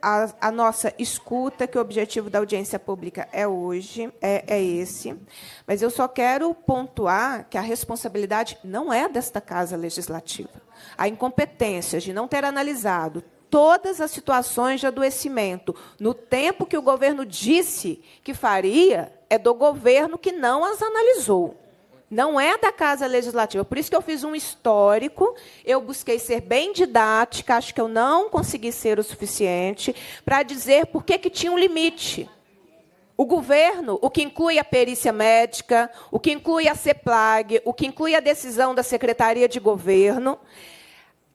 a nossa escuta, que o objetivo da audiência pública é esse, mas eu só quero pontuar que a responsabilidade não é desta Casa Legislativa. A incompetência de não ter analisado todas as situações de adoecimento no tempo que o governo disse que faria é do governo que não as analisou. Não é da Casa Legislativa. Por isso que eu fiz um histórico, eu busquei ser bem didática, acho que eu não consegui ser o suficiente, para dizer por que tinha um limite. O governo, o que inclui a perícia médica, o que inclui a CEPLAG, o que inclui a decisão da Secretaria de Governo,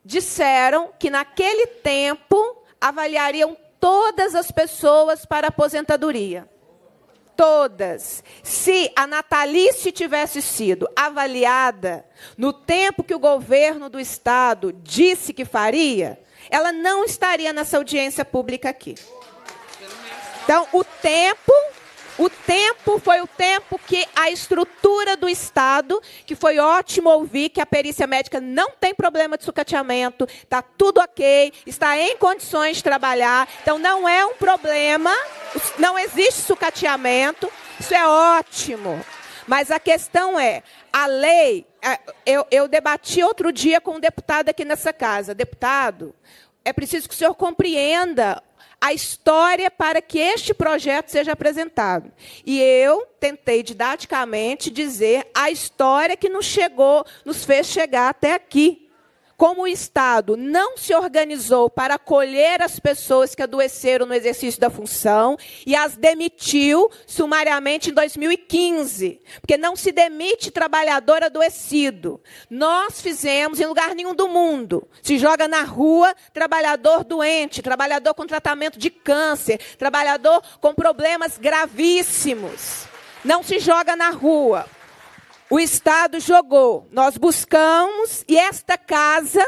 disseram que, naquele tempo, avaliariam todas as pessoas para aposentadoria. Todas. Se a Natalice tivesse sido avaliada no tempo que o governo do Estado disse que faria, ela não estaria nessa audiência pública aqui. Então, o tempo foi o tempo que a estrutura do Estado, que foi ótimo ouvir que a perícia médica não tem problema de sucateamento, está tudo ok, está em condições de trabalhar, então não é um problema, não existe sucateamento, isso é ótimo. Mas a questão é, a lei, eu debati outro dia com um deputado aqui nessa casa. Deputado, é preciso que o senhor compreenda a história para que este projeto seja apresentado. E eu tentei didaticamente dizer a história que nos fez chegar até aqui. Como o Estado não se organizou para acolher as pessoas que adoeceram no exercício da função e as demitiu sumariamente em 2015, porque não se demite trabalhador adoecido. Nós fizemos, em lugar nenhum do mundo, se joga na rua trabalhador doente, trabalhador com tratamento de câncer, trabalhador com problemas gravíssimos. Não se joga na rua. O Estado jogou, nós buscamos, e esta casa,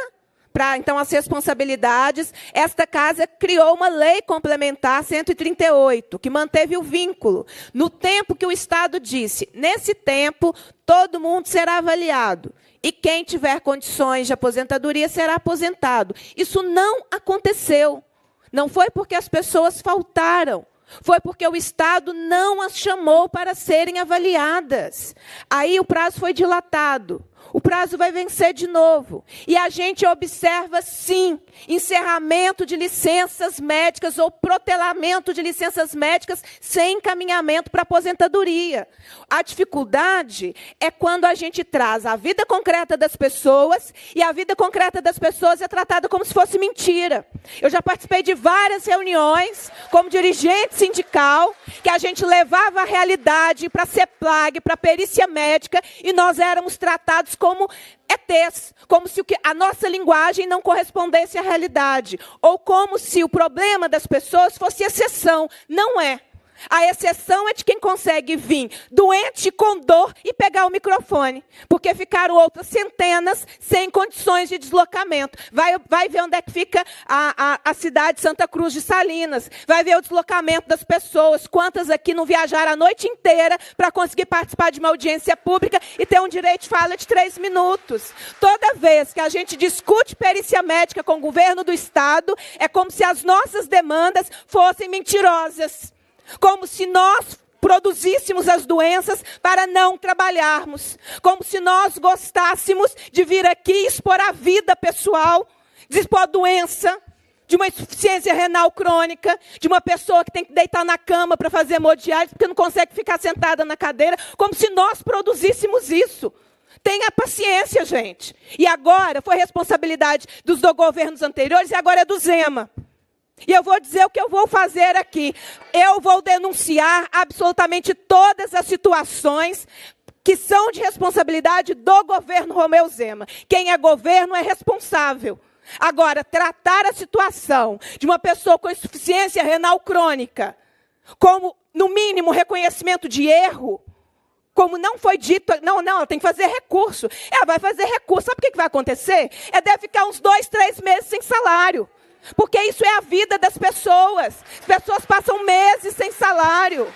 para, então, as responsabilidades, esta casa criou uma lei complementar 138, que manteve o vínculo. No tempo que o Estado disse, nesse tempo, todo mundo será avaliado. E quem tiver condições de aposentadoria será aposentado. Isso não aconteceu. Não foi porque as pessoas faltaram. Foi porque o Estado não as chamou para serem avaliadas. Aí o prazo foi dilatado. O prazo vai vencer de novo. E a gente observa, sim, encerramento de licenças médicas ou protelamento de licenças médicas sem encaminhamento para aposentadoria. A dificuldade é quando a gente traz a vida concreta das pessoas e a vida concreta das pessoas é tratada como se fosse mentira. Eu já participei de várias reuniões como dirigente sindical que a gente levava a realidade para a CEPLAG, para a perícia médica, e nós éramos tratados como ETs, como se a nossa linguagem não correspondesse à realidade, ou como se o problema das pessoas fosse exceção. Não é. A exceção é de quem consegue vir doente, com dor, e pegar o microfone. Porque ficaram outras centenas sem condições de deslocamento. Vai ver onde é que fica a cidade de Santa Cruz de Salinas. Vai ver o deslocamento das pessoas. Quantas aqui não viajaram a noite inteira para conseguir participar de uma audiência pública e ter um direito de fala de 3 minutos. Toda vez que a gente discute perícia médica com o governo do Estado, é como se as nossas demandas fossem mentirosas. Como se nós produzíssemos as doenças para não trabalharmos. Como se nós gostássemos de vir aqui expor a vida pessoal, de expor a doença, de uma insuficiência renal crônica, de uma pessoa que tem que deitar na cama para fazer hemodiálise porque não consegue ficar sentada na cadeira, como se nós produzíssemos isso. Tenha paciência, gente. E agora foi responsabilidade dos governos anteriores e agora é do Zema. E eu vou dizer o que eu vou fazer aqui. Eu vou denunciar absolutamente todas as situações que são de responsabilidade do governo Romeu Zema. Quem é governo é responsável. Agora, tratar a situação de uma pessoa com insuficiência renal crônica como, no mínimo, reconhecimento de erro, como não foi dito, não, ela tem que fazer recurso. Ela vai fazer recurso. Sabe o que vai acontecer? Deve ficar uns 2, 3 meses sem salário. Porque isso é a vida das pessoas. As pessoas passam meses sem salário.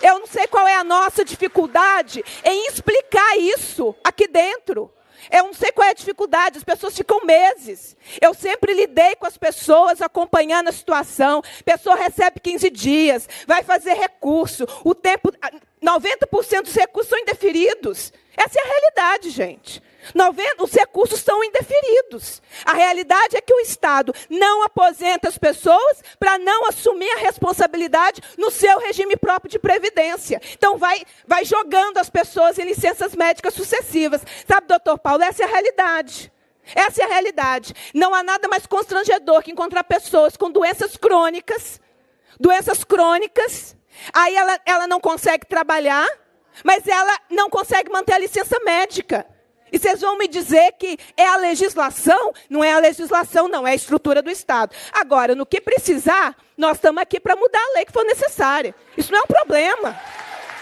Eu não sei qual é a nossa dificuldade em explicar isso aqui dentro. Eu não sei qual é a dificuldade, as pessoas ficam meses. Eu sempre lidei com as pessoas, acompanhando a situação. A pessoa recebe 15 dias, vai fazer recurso. 90% dos recursos são indeferidos. Essa é a realidade, gente. Os recursos são indeferidos. A realidade é que o Estado não aposenta as pessoas para não assumir a responsabilidade no seu regime próprio de previdência. Então, vai jogando as pessoas em licenças médicas sucessivas. Sabe, doutor Paulo, essa é a realidade. Essa é a realidade. Não há nada mais constrangedor que encontrar pessoas com doenças crônicas, aí ela não consegue trabalhar, mas ela não consegue manter a licença médica. E vocês vão me dizer que é a legislação? Não é a legislação, não, é a estrutura do Estado. Agora, no que precisar, nós estamos aqui para mudar a lei que for necessária. Isso não é um problema.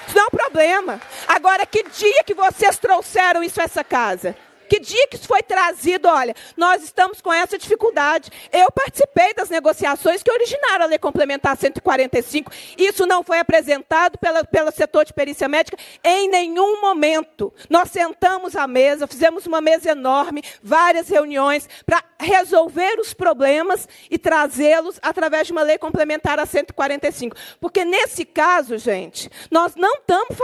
Isso não é um problema. Agora, que dia que vocês trouxeram isso a essa casa? Que dia que isso foi trazido? Olha, nós estamos com essa dificuldade. Eu participei das negociações que originaram a Lei Complementar 145. Isso não foi apresentado pelo setor de perícia médica em nenhum momento. Nós sentamos à mesa, fizemos uma mesa enorme, várias reuniões, para resolver os problemas e trazê-los através de uma Lei Complementar a 145. Porque, nesse caso, gente, nós não estamos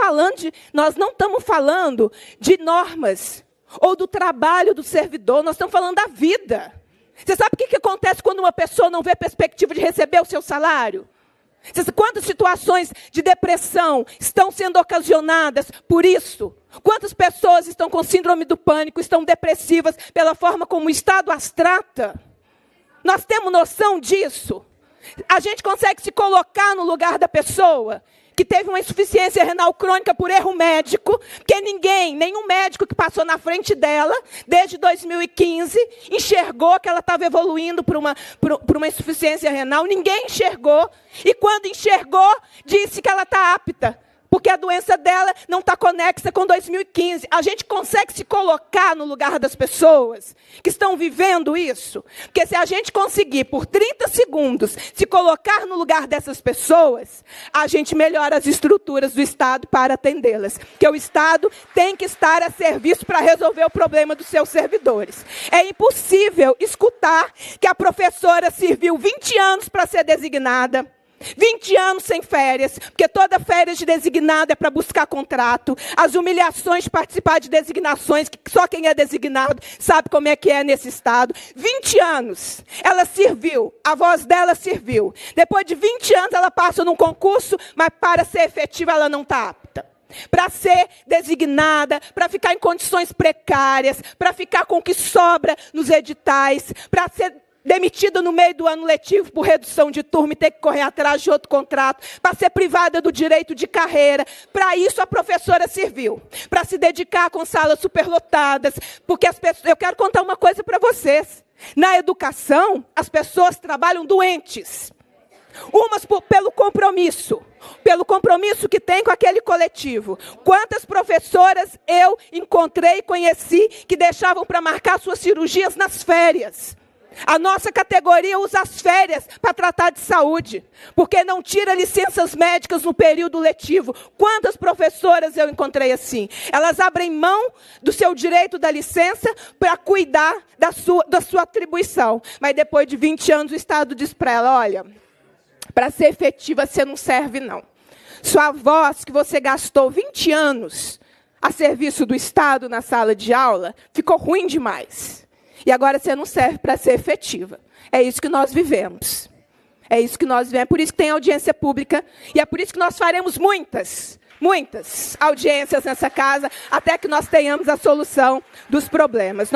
falando de normas ou do trabalho do servidor, nós estamos falando da vida. Você sabe o que acontece quando uma pessoa não vê perspectiva de receber o seu salário? Quantas situações de depressão estão sendo ocasionadas por isso? Quantas pessoas estão com síndrome do pânico, estão depressivas pela forma como o Estado as trata? Nós temos noção disso? A gente consegue se colocar no lugar da pessoa que teve uma insuficiência renal crônica por erro médico, porque nenhum médico que passou na frente dela, desde 2015, enxergou que ela estava evoluindo por uma insuficiência renal, ninguém enxergou, e quando enxergou, disse que ela está apta, porque a doença dela não está conexa com 2015. A gente consegue se colocar no lugar das pessoas que estão vivendo isso? Porque se a gente conseguir, por 30 segundos, se colocar no lugar dessas pessoas, a gente melhora as estruturas do Estado para atendê-las. Porque o Estado tem que estar a serviço para resolver o problema dos seus servidores. É impossível escutar que a professora serviu 20 anos para ser designada, 20 anos sem férias, porque toda férias de designado é para buscar contrato, as humilhações de participar de designações, que só quem é designado sabe como é que é nesse Estado. 20 anos, ela serviu, a voz dela serviu. Depois de 20 anos, ela passa num concurso, mas para ser efetiva, ela não está apta. Para ser designada, para ficar em condições precárias, para ficar com o que sobra nos editais, para ser demitida no meio do ano letivo por redução de turma e ter que correr atrás de outro contrato, para ser privada do direito de carreira. Para isso a professora serviu, para se dedicar com salas superlotadas, porque as pessoas, eu quero contar uma coisa para vocês. Na educação, as pessoas trabalham doentes. Umas pelo compromisso que tem com aquele coletivo. Quantas professoras eu encontrei e conheci que deixavam para marcar suas cirurgias nas férias? A nossa categoria usa as férias para tratar de saúde, porque não tira licenças médicas no período letivo. Quantas professoras eu encontrei assim? Elas abrem mão do seu direito da licença para cuidar da sua atribuição. Mas depois de 20 anos o Estado diz para ela, olha, para ser efetiva você não serve não. Sua voz que você gastou 20 anos a serviço do Estado na sala de aula, ficou ruim demais. E agora você não serve para ser efetiva. É isso que nós vivemos. É isso que nós vivemos. É por isso que tem audiência pública. E é por isso que nós faremos muitas audiências nessa casa, até que nós tenhamos a solução dos problemas.